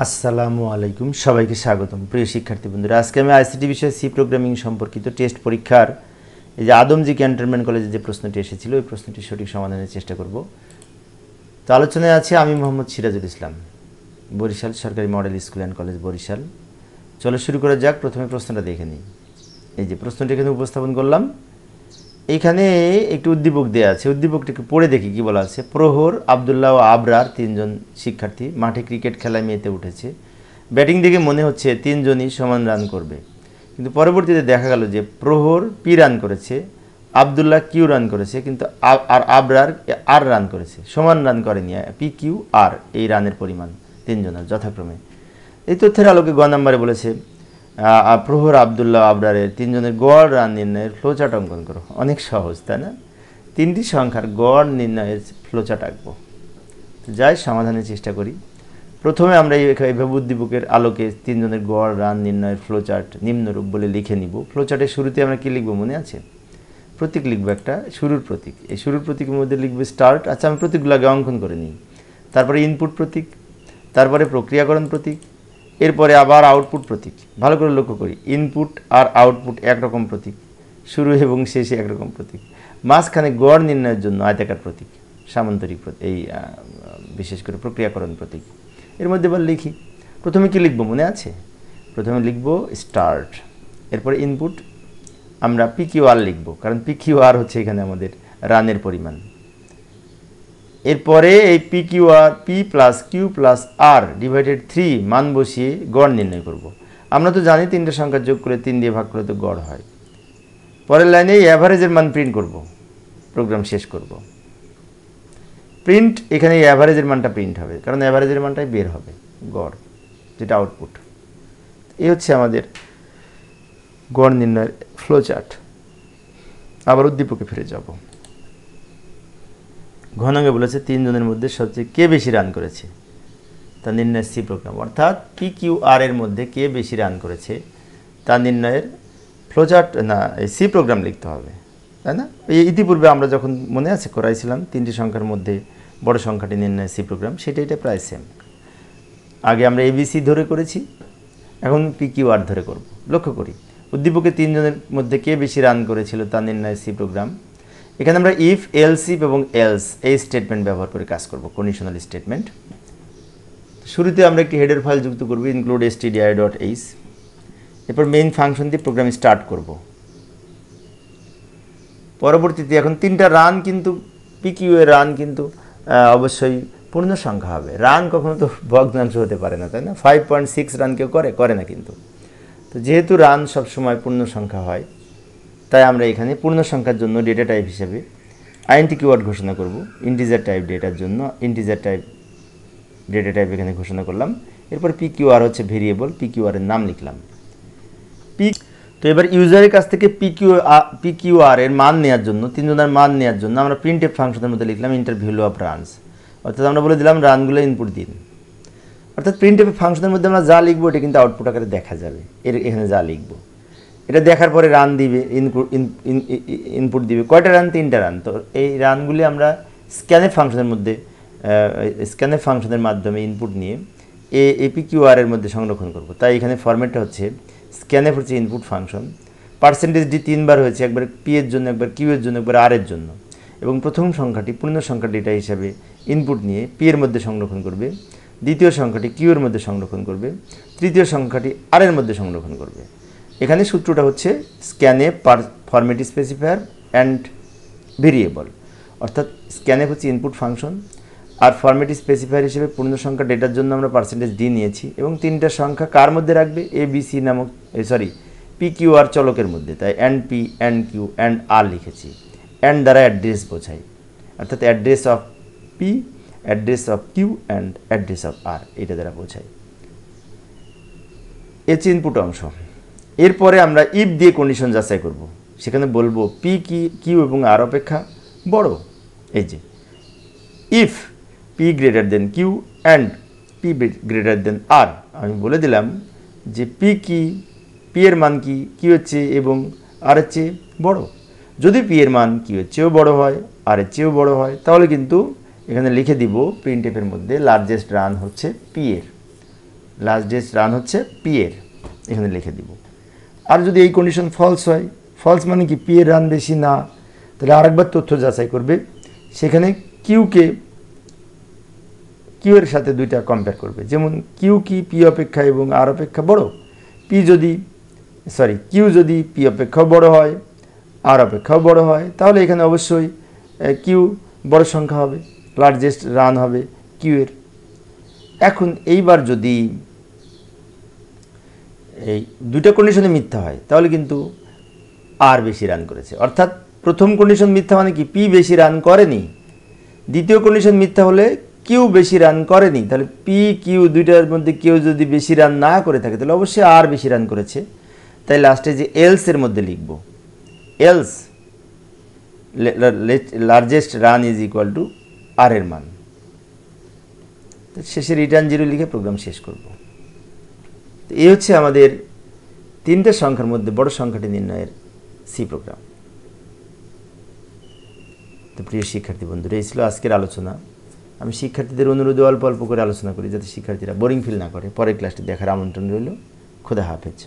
আসসালামু আলাইকুম, সবাইকে স্বাগতম। প্রিয় শিক্ষার্থী বন্ধুরা, আজকে আমি আইসিটি বিষয়ে সি প্রোগ্রামিং সম্পর্কিত টেস্ট পরীক্ষার এই যে আদমজি ক্যান্টনমেন্ট কলেজে যে প্রশ্নটি এসেছিল ওই প্রশ্নটির সঠিক সমাধানের চেষ্টা করব। তো আলোচনায় আছে আমি মোহাম্মদ সিরাজুল ইসলাম, বরিশাল সরকারি model school and college Barishal. চলো শুরু করা যাক। প্রথমে প্রশ্নটা দেখে নিই। এই যে প্রশ্নটি এখানে উপস্থাপন করলাম। এইখানে একটি উদ্দীপক দেওয়া আছে, উদ্দীপকটিকে পড়ে দেখি কি বলা আছে। প্রহর, আবদুল্লাহ ও আবরার তিনজন শিক্ষার্থী মাঠে ক্রিকেট খেলায় মেতে উঠেছে। ব্যাটিং দেখে মনে হচ্ছে তিনজনই সমান রান করবে, কিন্তু পরবর্তীতে দেখা গেল যে প্রহর পি রান করেছে, আবদুল্লাহ কিউ রান করেছে, কিন্তু আর আবরার আর রান করেছে, সমান রান করেনি। পি কিউ আর এই রানের পরিমাণ তিনজনের যথাক্রমে। এই তথ্যের আলোকে গ নম্বরে বলেছে প্রহর, আবদুল্লাহ, আবরারের তিনজনের গড় রান নির্ণয়ের ফ্লোচার্ট অঙ্কন করো। অনেক সহজ, তাই না? তিনটি সংখ্যার গড় নির্ণয়ের ফ্লোচার্ট আঁকবো। তো যাই সমাধানের চেষ্টা করি। প্রথমে আমরা এইভাবে উদ্দীপকের আলোকে তিনজনের গড় রান নির্ণয়ের ফ্লোচার্ট নিম্নরূপ বলে লিখে নিব। ফ্লোচার্টের শুরুতে আমরা কী লিখবো মনে আছে? প্রতীক লিখবো, একটা শুরুর প্রতীক। এই শুরুর প্রতীকের মধ্যে লিখবো স্টার্ট। আচ্ছা, আমি প্রতীকগুলো আগে অঙ্কন করে নিই। তারপরে ইনপুট প্রতীক, তারপরে প্রক্রিয়াকরণ প্রতীক, এরপরে আবার আউটপুট প্রতীক। ভালো করে লক্ষ্য করি, ইনপুট আর আউটপুট একরকম প্রতীক, শুরু এবং শেষে একরকম প্রতীক। মাঝখানে গড় নির্ণয়ের জন্য আয়তাকার প্রতীক, সামান্তরিক এই বিশেষ করে প্রক্রিয়াকরণ প্রতীক। এর মধ্যে এবার লিখি। প্রথমে কি লিখবো মনে আছে? প্রথমে লিখবো স্টার্ট, এরপরে ইনপুট আমরা পি কিউ আর লিখবো, কারণ পি কিউ আর হচ্ছে এখানে আমাদের রানের পরিমাণ। এরপরে এই পি কিউ আর পি প্লাস কিউ প্লাস আর ডিভাইডেড 3 মান বসিয়ে গড় নির্ণয় করব। আমরা তো জানি তিনটে সংখ্যা যোগ করে 3 দিয়ে ভাগ করে তো গড় হয়। পরের লাইনে এই অ্যাভারেজের মান প্রিন্ট করব, প্রোগ্রাম শেষ করব। প্রিন্ট, এখানে এই অ্যাভারেজের মানটা প্রিন্ট হবে, কারণ অ্যাভারেজের মানটাই বের হবে গড়, যেটা আউটপুট। এই হচ্ছে আমাদের গড় নির্ণয়ের ফ্লোচার্ট। আবার উদ্দীপকে ফিরে যাব। ঘনকে বলেছে তিনজনের মধ্যে সবচেয়ে কে বেশি রান করেছে তা নির্ণয়ের সি প্রোগ্রাম, অর্থাৎ পি কিউ আর এর মধ্যে কে বেশি রান করেছে তা নির্ণয়ের ফ্লোচার্ট না এই সি প্রোগ্রাম লিখতে হবে, তাই না? এই ইতিপূর্বে আমরা যখন মনে আছে করাইছিলাম তিনটি সংখ্যার মধ্যে বড় সংখ্যাটি নির্ণয়ের সি প্রোগ্রাম, সেটা এটা প্রায় সেম। আগে আমরা এবিসি ধরে করেছি, এখন পি কিউ আর ধরে করব। লক্ষ্য করি উদ্দীপকে তিনজনের মধ্যে কে বেশি রান করেছিল তা নির্ণয়ের সি প্রোগ্রাম। এখানে আমরা ইফ, এলস ইফ এবং এলস এই স্টেটমেন্ট ব্যবহার করে কাজ করব, কন্ডিশনাল স্টেটমেন্ট। শুরুতে আমরা একটি হেডার ফাইল যুক্ত করব, ইনক্লুড stdio.h। এরপর মেইন ফাংশন দিয়ে প্রোগ্রাম স্টার্ট করব। পরবর্তীতে এখন তিনটা রান, কিন্তু পিকিউ এর রান কিন্তু অবশ্যই পূর্ণ সংখ্যা হবে। রান কখনো তো ভগ্নাংশ হতে পারে না, তাই না? 5.6 রান কেউ করে না কিন্তু। তো যেহেতু রান সবসময় পূর্ণ সংখ্যা হয়, তাই আমরা এখানে পূর্ণ সংখ্যার জন্য ডেটা টাইপ হিসেবে আইএনটি কিওয়ার্ড ঘোষণা করব। ইন্টিজার টাইপ ডেটার জন্য ইন্টিজার টাইপ ডেটা টাইপ এখানে ঘোষণা করলাম। এরপর পি কিউ আর হচ্ছে ভেরিয়েবল, পি কিউ আর এর নাম লিখলাম। তো এবার ইউজারের কাছ থেকে পি কিউ আর এর মান নেওয়ার জন্য, তিনজনের মান নেওয়ার জন্য আমরা প্রিন্টএফ ফাংশনের মধ্যে লিখলাম ইন্টার ভ্যালু অফ রানস, অর্থাৎ আমরা বলে দিলাম রানগুলো ইনপুট দিন। অর্থাৎ প্রিন্টএফ ফাংশনের মধ্যে আমরা যা লিখবো এটা কিন্তু আউটপুট আকারে দেখা যাবে। এখানে যা লিখবো এটা দেখার পরে রান দিবে, ইনপুট দিবে। কয়টা রান? 3টা রান। তো এই রানগুলি আমরা স্ক্যানএফ ফাংশনের মধ্যে, স্ক্যানএফ ফাংশনের মাধ্যমে ইনপুট নিয়ে এপি কিউ আর এর মধ্যে সংরক্ষণ করব। তাই এখানে ফরম্যাটটা হচ্ছে স্ক্যানএফ হচ্ছে ইনপুট ফাংশন, %d 3বার হয়েছে, একবার পি এর জন্য, একবার কিউ এর জন্য, একবার আর এর জন্য। এবং প্রথম সংখ্যাটি পূর্ণ সংখ্যা ডেটা হিসাবে ইনপুট নিয়ে পি এর মধ্যে সংরক্ষণ করবে, দ্বিতীয় সংখ্যাটি কিউ এর মধ্যে সংরক্ষণ করবে, তৃতীয় সংখ্যাটি আর এর মধ্যে সংরক্ষণ করবে। এখানে সূত্রটা হচ্ছে scanf format specifier and variable, অর্থাৎ স্ক্যানএফ হচ্ছে ইনপুট ফাংশন, আর ফরম্যাট স্পেসিফায়ার হিসেবে পূর্ণ সংখ্যা ডেটার জন্য আমরা %d নিয়েছি, এবং 3টা সংখ্যা কার মধ্যে রাখবে? এ বি সি নামক পি কিউ আর চলকের মধ্যে। তাই and P and Q and R লিখেছি। অ্যান্ড দ্বারা অ্যাড্রেস বোঝাই, অর্থাৎ address of P, address of Q and address of R, এটা দ্বারা বোঝাই। এ হচ্ছে ইনপুট অংশ। এরপরে আমরা ইফ দিয়ে কন্ডিশন যাচাই করব। সেখানে বলবো পি কিউ এবং আর অপেক্ষা বড়। এই যে if P greater than Q and P greater than R, আমি বলে দিলাম যে পি এর মান কি কিউ এর চেয়ে এবং আর এর চেয়ে বড়। যদি পি এর মান কিউ এর চেয়েও বড় হয়, আর এর চেয়েও বড় হয়, তাহলে কিন্তু এখানে লিখে দিব প্রিন্টএফের মধ্যে লার্জেস্ট রান হচ্ছে পি এর। লার্জেস্ট রান হচ্ছে পি এর, এখানে লিখে দিব। আর যদি এই কন্ডিশন ফলস হয়, ফলস মানে কি পি এর রান বেশি না, তাহলে আরেকবার তথ্য যাচাই করবে, সেখানে কিউ এর সাথে দুইটা কম্পেয়ার করবে। যেমন কিউ কি পি অপেক্ষা এবং আর অপেক্ষা বড়, কিউ যদি পি অপেক্ষাও বড় হয়, আর অপেক্ষাও বড় হয়, তাহলে এখানে অবশ্যই কিউ বড় সংখ্যা হবে, লার্জেস্ট রান হবে কিউ এর। এখন এইবার যদি এই দুইটা কন্ডিশনে মিথ্যা হয়, তাহলে কিন্তু আর বেশি রান করেছে। অর্থাৎ প্রথম কন্ডিশন মিথ্যা মানে কি পি বেশি রান করেনি, দ্বিতীয় কন্ডিশন মিথ্যা হলে কিউ বেশি রান করেনি। তাহলে পি কিউ দুইটার মধ্যে কেউ যদি বেশি রান না করে থাকে, তাহলে অবশ্যই আর বেশি রান করেছে। তাই লাস্টে যে এলস এর মধ্যে লিখব, else largest run is equal to R এর মান। শেষে রিটার্ন 0 লিখে প্রোগ্রাম শেষ করব। তো এই হচ্ছে আমাদের তিনটা সংখ্যার মধ্যে বড় সংখ্যাটি নির্ণয়ের সি প্রোগ্রাম। তো প্রিয় শিক্ষার্থী বন্ধুরা, এই ছিল আজকের আলোচনা। আমি শিক্ষার্থীদের অনুরোধে অল্প অল্প করে আলোচনা করি, যাতে শিক্ষার্থীরা বোরিং ফিল না করে। পরের ক্লাসটি দেখার আমন্ত্রণ রইল। খোদা হাফেজ।